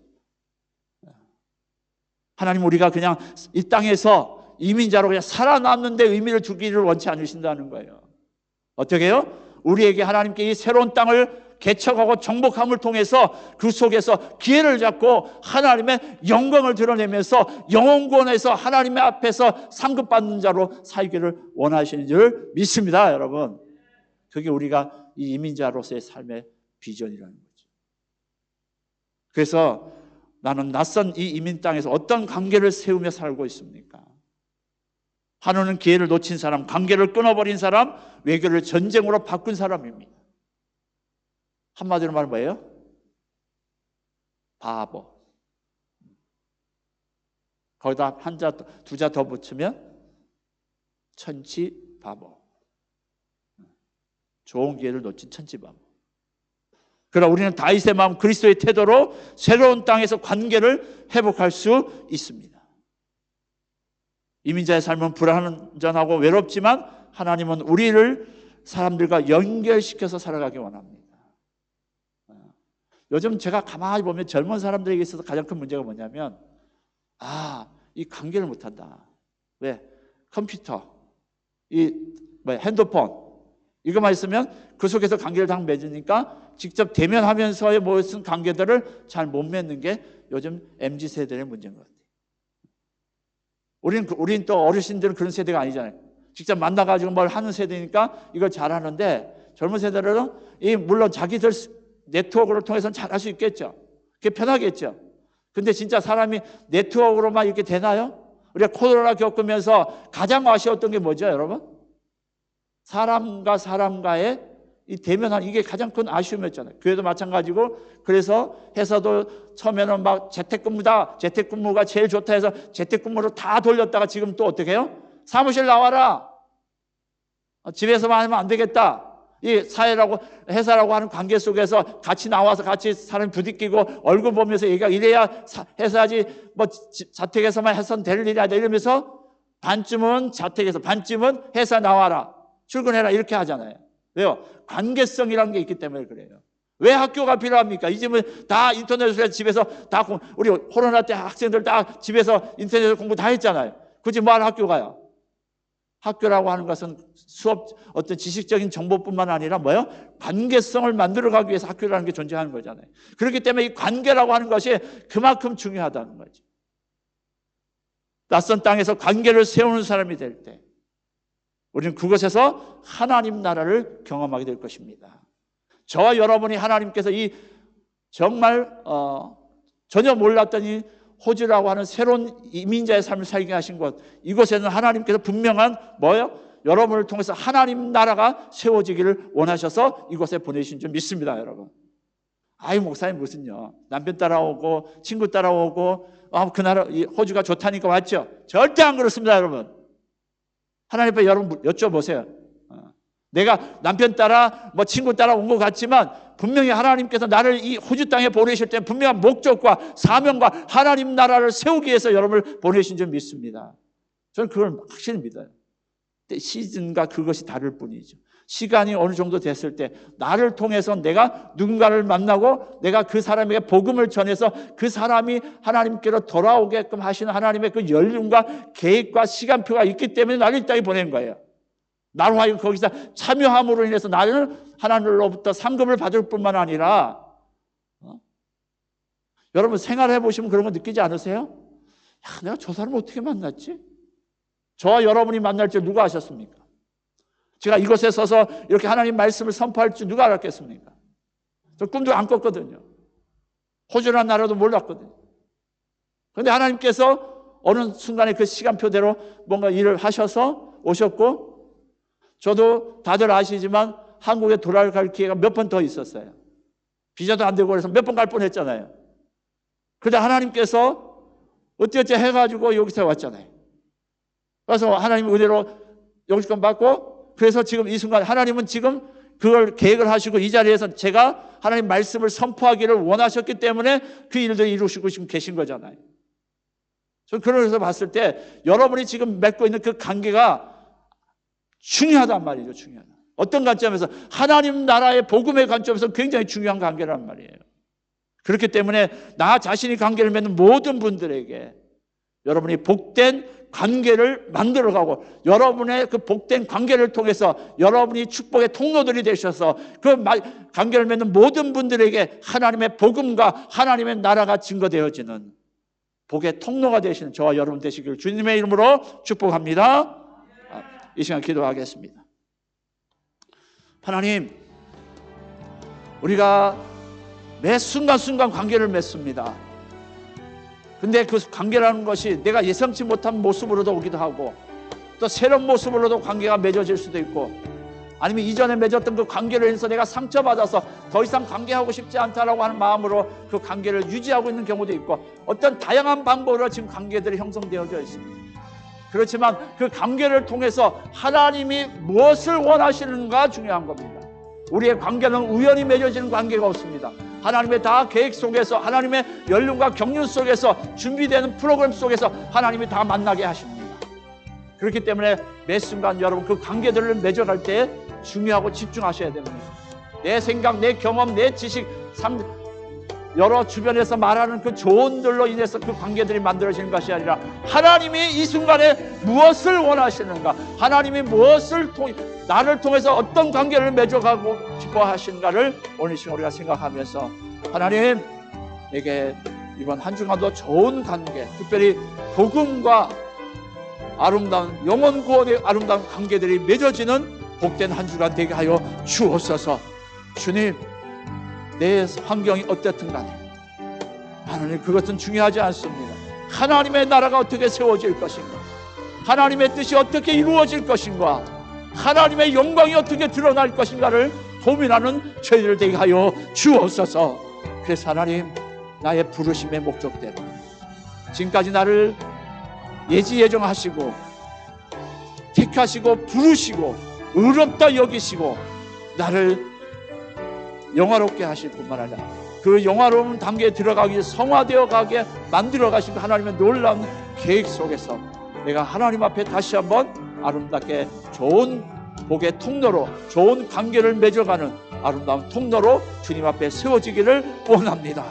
S1: 하나님 우리가 그냥 이 땅에서 이민자로 그냥 살아남는 데 의미를 두기를 원치 않으신다는 거예요. 어떻게 해요? 우리에게 하나님께 이 새로운 땅을 개척하고 정복함을 통해서 그 속에서 기회를 잡고 하나님의 영광을 드러내면서 영혼권에서 하나님의 앞에서 상급받는 자로 살기를 원하시는 줄 믿습니다, 여러분. 그게 우리가 이 이민자로서의 삶의 비전이라는 거죠. 그래서 나는 낯선 이 이민 땅에서 어떤 관계를 세우며 살고 있습니까? 한우는 기회를 놓친 사람, 관계를 끊어버린 사람, 외교를 전쟁으로 바꾼 사람입니다. 한마디로 말하면 뭐예요? 바보. 거기다 한 자, 두 자 더 붙이면 천치 바보. 좋은 기회를 놓친 천지방. 그러나 우리는 다윗의 마음, 그리스도의 태도로 새로운 땅에서 관계를 회복할 수 있습니다. 이민자의 삶은 불안전하고 외롭지만 하나님은 우리를 사람들과 연결시켜서 살아가기 원합니다. 요즘 제가 가만히 보면 젊은 사람들에게 있어서 가장 큰 문제가 뭐냐면 이 관계를 못한다. 왜? 컴퓨터, 핸드폰 이것만 있으면 그 속에서 관계를 다 맺으니까 직접 대면하면서의 무슨 관계들을 잘 못 맺는 게 요즘 MZ세대의 문제인 것 같아요. 우린 또 어르신들은 그런 세대가 아니잖아요. 직접 만나가지고 뭘 하는 세대니까 이걸 잘하는데 젊은 세대들은 물론 자기들 네트워크를 통해서는 잘할 수 있겠죠. 그게 편하겠죠. 근데 진짜 사람이 네트워크로만 이렇게 되나요? 우리가 코로나 겪으면서 가장 아쉬웠던 게 뭐죠, 여러분? 사람과 사람과의 이 대면한 이게 가장 큰 아쉬움이었잖아요. 교회도 마찬가지고 그래서 회사도 처음에는 막 재택근무가 제일 좋다 해서 재택근무로 다 돌렸다가 지금 또 어떻게 해요? 사무실 나와라. 집에서만 하면 안 되겠다. 이 사회라고 회사라고 하는 관계 속에서 같이 나와서 같이 사람이 부딪히고 얼굴 보면서 얘기가 이래야 해서야지 뭐 자택에서만 해서는 될 일이 아니다 이러면서 반쯤은 자택에서 반쯤은 회사 나와라. 출근해라 이렇게 하잖아요. 왜요? 관계성이라는 게 있기 때문에 그래요. 왜 학교가 필요합니까? 이 집은 다 인터넷으로 집에서 다 우리 코로나 때 학생들 다 집에서 인터넷으로 공부 다 했잖아요. 굳이 뭐하러 학교 가요? 학교라고 하는 것은 수업 어떤 지식적인 정보뿐만 아니라 뭐예요? 관계성을 만들어가기 위해서 학교라는 게 존재하는 거잖아요. 그렇기 때문에 이 관계라고 하는 것이 그만큼 중요하다는 거죠. 낯선 땅에서 관계를 세우는 사람이 될 때 우리는 그곳에서 하나님 나라를 경험하게 될 것입니다. 저와 여러분이 하나님께서 이 정말 전혀 몰랐던 이 호주라고 하는 새로운 이민자의 삶을 살게 하신 곳, 이곳에는 하나님께서 분명한 뭐예요? 여러분을 통해서 하나님 나라가 세워지기를 원하셔서 이곳에 보내신 줄 믿습니다, 여러분. 목사님 무슨요? 남편 따라오고 친구 따라오고 그 나라 호주가 좋다니까 왔죠? 절대 안 그렇습니다, 여러분. 하나님 앞에 여러분 여쭤보세요. 내가 남편 따라 친구 따라 온 것 같지만 분명히 하나님께서 나를 이 호주 땅에 보내실 때 분명한 목적과 사명과 하나님 나라를 세우기 위해서 여러분을 보내신 줄 믿습니다. 저는 그걸 확실히 믿어요. 시즌과 그것이 다를 뿐이죠. 시간이 어느 정도 됐을 때 나를 통해서 내가 누군가를 만나고 내가 그 사람에게 복음을 전해서 그 사람이 하나님께로 돌아오게끔 하시는 하나님의 그 연륜과 계획과 시간표가 있기 때문에 나를 이 땅에 보낸 거예요. 나로 하여금 거기서 참여함으로 인해서 나는 하나님으로부터 상급을 받을 뿐만 아니라 여러분 생활해 보시면 그런 거 느끼지 않으세요? 내가 저 사람을 어떻게 만났지? 저와 여러분이 만날 줄 누가 아셨습니까? 제가 이곳에 서서 이렇게 하나님 말씀을 선포할 줄 누가 알았겠습니까? 저 꿈도 안 꿨거든요. 호주라는 나라도 몰랐거든요. 그런데 하나님께서 어느 순간에 그 시간표대로 뭔가 일을 하셔서 오셨고 저도 다들 아시지만 한국에 돌아갈 기회가 몇 번 더 있었어요. 비자도 안 되고 그래서 몇 번 갈 뻔했잖아요. 그런데 하나님께서 어찌어찌 해가지고 여기서 왔잖아요. 그래서 하나님 은혜로 영주권 받고 그래서 지금 이 순간 하나님은 지금 그걸 계획을 하시고 이 자리에서 제가 하나님 말씀을 선포하기를 원하셨기 때문에 그 일들을 이루시고 지금 계신 거잖아요. 저는 그러면서 봤을 때 여러분이 지금 맺고 있는 그 관계가 중요하단 말이죠. 중요하다. 어떤 관점에서? 하나님 나라의 복음의 관점에서 굉장히 중요한 관계란 말이에요. 그렇기 때문에 나 자신이 관계를 맺는 모든 분들에게 여러분이 복된 관계를 만들어가고 여러분의 그 복된 관계를 통해서 여러분이 축복의 통로들이 되셔서 그 관계를 맺는 모든 분들에게 하나님의 복음과 하나님의 나라가 증거되어지는 복의 통로가 되시는 저와 여러분 되시기를 주님의 이름으로 축복합니다. 이 시간 기도하겠습니다. 하나님, 우리가 매 순간순간 관계를 맺습니다. 근데 그 관계라는 것이 내가 예상치 못한 모습으로도 오기도 하고 또 새로운 모습으로도 관계가 맺어질 수도 있고 아니면 이전에 맺었던 그 관계로 인해서 내가 상처받아서 더 이상 관계하고 싶지 않다라고 하는 마음으로 그 관계를 유지하고 있는 경우도 있고 어떤 다양한 방법으로 지금 관계들이 형성되어져 있습니다. 그렇지만 그 관계를 통해서 하나님이 무엇을 원하시는가 중요한 겁니다. 우리의 관계는 우연히 맺어지는 관계가 없습니다. 하나님의 다 계획 속에서, 하나님의 연륜과 경륜 속에서, 준비되는 프로그램 속에서 하나님이 다 만나게 하십니다. 그렇기 때문에 매 순간 여러분 그 관계들을 맺어갈 때 중요하고 집중하셔야 됩니다. 내 생각, 내 경험, 내 지식, 여러 주변에서 말하는 그 조언들로 인해서 그 관계들이 만들어지는 것이 아니라 하나님이 이 순간에 무엇을 원하시는가, 하나님이 나를 통해서 어떤 관계를 맺어가고 싶어 하시는가를 오늘 시간 우리가 생각하면서, 하나님 내게 이번 한 주간도 좋은 관계, 특별히 복음과 아름다운 영혼 구원의 아름다운 관계들이 맺어지는 복된 한 주간 되게 하여 주옵소서. 주님, 내 환경이 어떻든 간에 하나님 그것은 중요하지 않습니다. 하나님의 나라가 어떻게 세워질 것인가, 하나님의 뜻이 어떻게 이루어질 것인가, 하나님의 영광이 어떻게 드러날 것인가를 고민하는 저희들 되게 하여 주옵소서. 그래서 하나님, 나의 부르심의 목적대로 지금까지 나를 예지예정하시고 택하시고 부르시고 의롭다 여기시고 나를 영화롭게 하실 뿐만 아니라 그 영화로운 단계에 들어가기 위해 성화되어 가게 만들어 가신 하나님의 놀라운 계획 속에서 내가 하나님 앞에 다시 한번 아름답게 좋은 복의 통로로, 좋은 관계를 맺어가는 아름다운 통로로 주님 앞에 세워지기를 원합니다.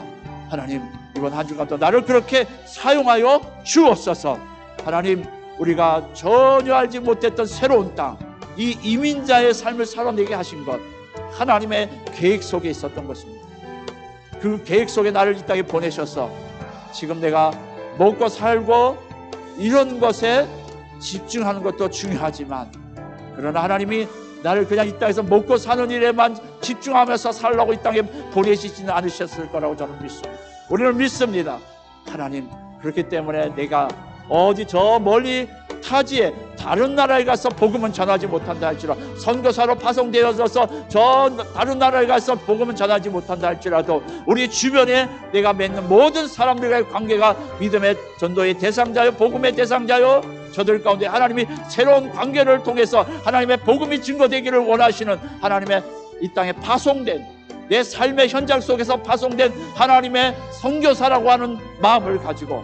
S1: 하나님, 이번 한 주간도 나를 그렇게 사용하여 주옵소서. 하나님, 우리가 전혀 알지 못했던 새로운 땅, 이 이민자의 삶을 살아내게 하신 것 하나님의 계획 속에 있었던 것입니다. 그 계획 속에 나를 이 땅에 보내셔서 지금 내가 먹고 살고 이런 것에 집중하는 것도 중요하지만, 그러나 하나님이 나를 그냥 이 땅에서 먹고 사는 일에만 집중하면서 살라고 이 땅에 보내시지는 않으셨을 거라고 저는 믿습니다. 우리는 믿습니다. 하나님, 그렇기 때문에 내가 어디 저 멀리 타지에 다른 나라에 가서 복음은 전하지 못한다 할지라도, 선교사로 파송되어져서 저 다른 나라에 가서 복음은 전하지 못한다 할지라도, 우리 주변에 내가 맺는 모든 사람들과의 관계가 믿음의 전도의 대상자요, 복음의 대상자요, 저들 가운데 하나님이 새로운 관계를 통해서 하나님의 복음이 증거되기를 원하시는, 하나님의 이 땅에 파송된, 내 삶의 현장 속에서 파송된 하나님의 선교사라고 하는 마음을 가지고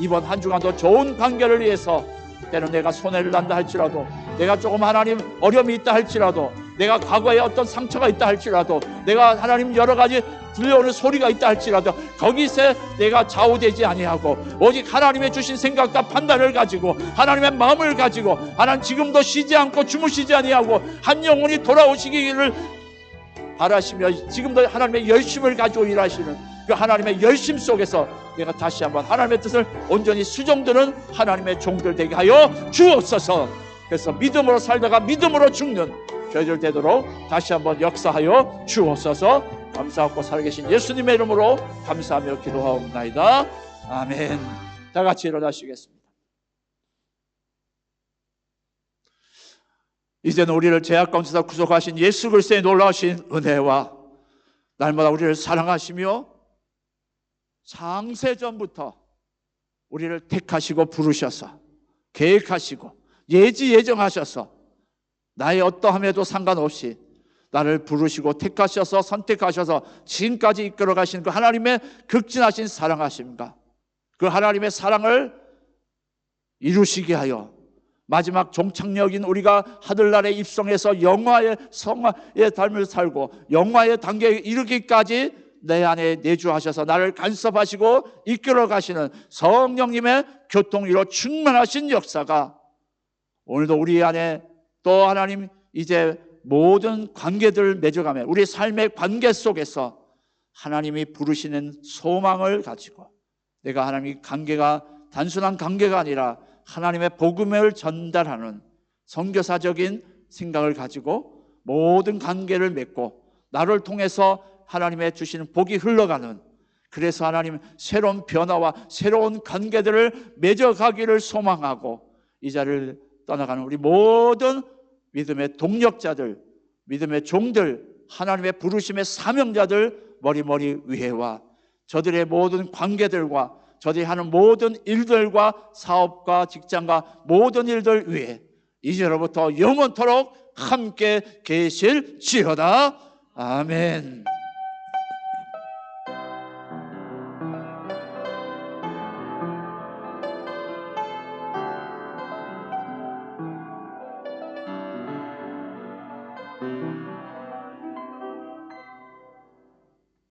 S1: 이번 한 주간도 좋은 관계를 위해서, 때는 내가 손해를 난다 할지라도, 내가 조금 하나님 어려움이 있다 할지라도, 내가 과거에 어떤 상처가 있다 할지라도, 내가 하나님 여러 가지 들려오는 소리가 있다 할지라도 거기서 내가 좌우되지 아니하고 오직 하나님의 주신 생각과 판단을 가지고 하나님의 마음을 가지고, 하나님 지금도 쉬지 않고 주무시지 아니하고 한 영혼이 돌아오시기를 바라시며 지금도 하나님의 열심을 가지고 일하시는 그 하나님의 열심 속에서 내가 다시 한번 하나님의 뜻을 온전히 수종드는 하나님의 종들 되게 하여 주옵소서. 그래서 믿음으로 살다가 믿음으로 죽는 저희들 되도록 다시 한번 역사하여 주옵소서. 감사하고 살아계신 예수님의 이름으로 감사하며 기도하옵나이다. 아멘. 다 같이 일어나시겠습니다. 이제는 우리를 죄악 가운데서 구속하신 예수 그리스도의 놀라우신 은혜와 날마다 우리를 사랑하시며 창세전부터 우리를 택하시고 부르셔서 계획하시고 예정하셔서 나의 어떠함에도 상관없이 나를 부르시고 택하셔서 선택하셔서 지금까지 이끌어 가신 그 하나님의 극진하신 사랑하심과 그 하나님의 사랑을 이루시게 하여 마지막 종착역인 우리가 하늘나라에 입성해서 영화의 성화의 삶을 살고 영화의 단계에 이르기까지 내 안에 내주하셔서 나를 간섭하시고 이끌어 가시는 성령님의 교통위로 충만하신 역사가 오늘도 우리 안에 또 하나님 이제 모든 관계들을 맺어가며 우리 삶의 관계 속에서 하나님이 부르시는 소망을 가지고 내가 하나님의 관계가 단순한 관계가 아니라 하나님의 복음을 전달하는 선교사적인 생각을 가지고 모든 관계를 맺고 나를 통해서 하나님의 주시는 복이 흘러가는, 그래서 하나님 새로운 변화와 새로운 관계들을 맺어가기를 소망하고 이 자리를 떠나가는 우리 모든 믿음의 동력자들, 믿음의 종들, 하나님의 부르심의 사명자들 머리 위에와 저들의 모든 관계들과 저들이 하는 모든 일들과 사업과 직장과 모든 일들 위에 이제로부터 영원토록 함께 계실지어다. 아멘.